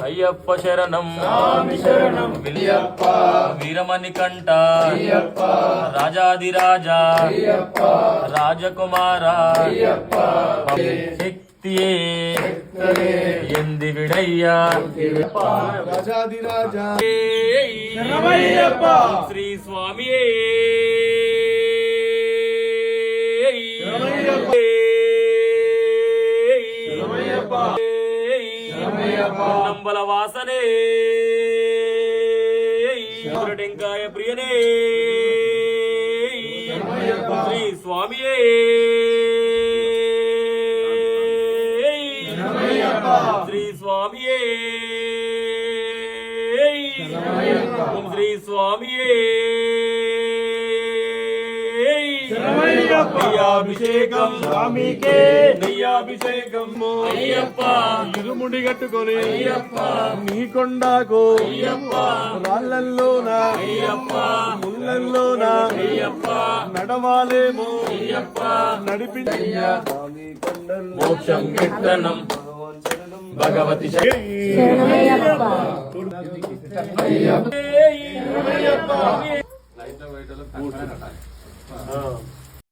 అయ్యప్ప శరణం వీరమణి కంట రాజాదిరాజా రాజకుమార శక్తియే ఎంది విడయ్యా రాజాదిరాజా శ్రీ స్వామియే నంబల వాసనే టెంకాయ ప్రియనే శ్రీ స్వామియే శ్రీ స్వామియే శ్రీ స్వామియే అభిషేకం స్వామికే నెయ్యాభిషేకం అయ్యప్ప ఇరుముడి కట్టుకొని అయ్యప్ప నీ కొండకు అయ్యప్ప రాళ్ళల్లోన అయ్యప్ప ముళ్ళల్లోన అయ్యప్ప నడవాలేమో అయ్యప్ప నడిపించయ్యా మోక్షం కీర్తనం భగవతి అయ్యప్ప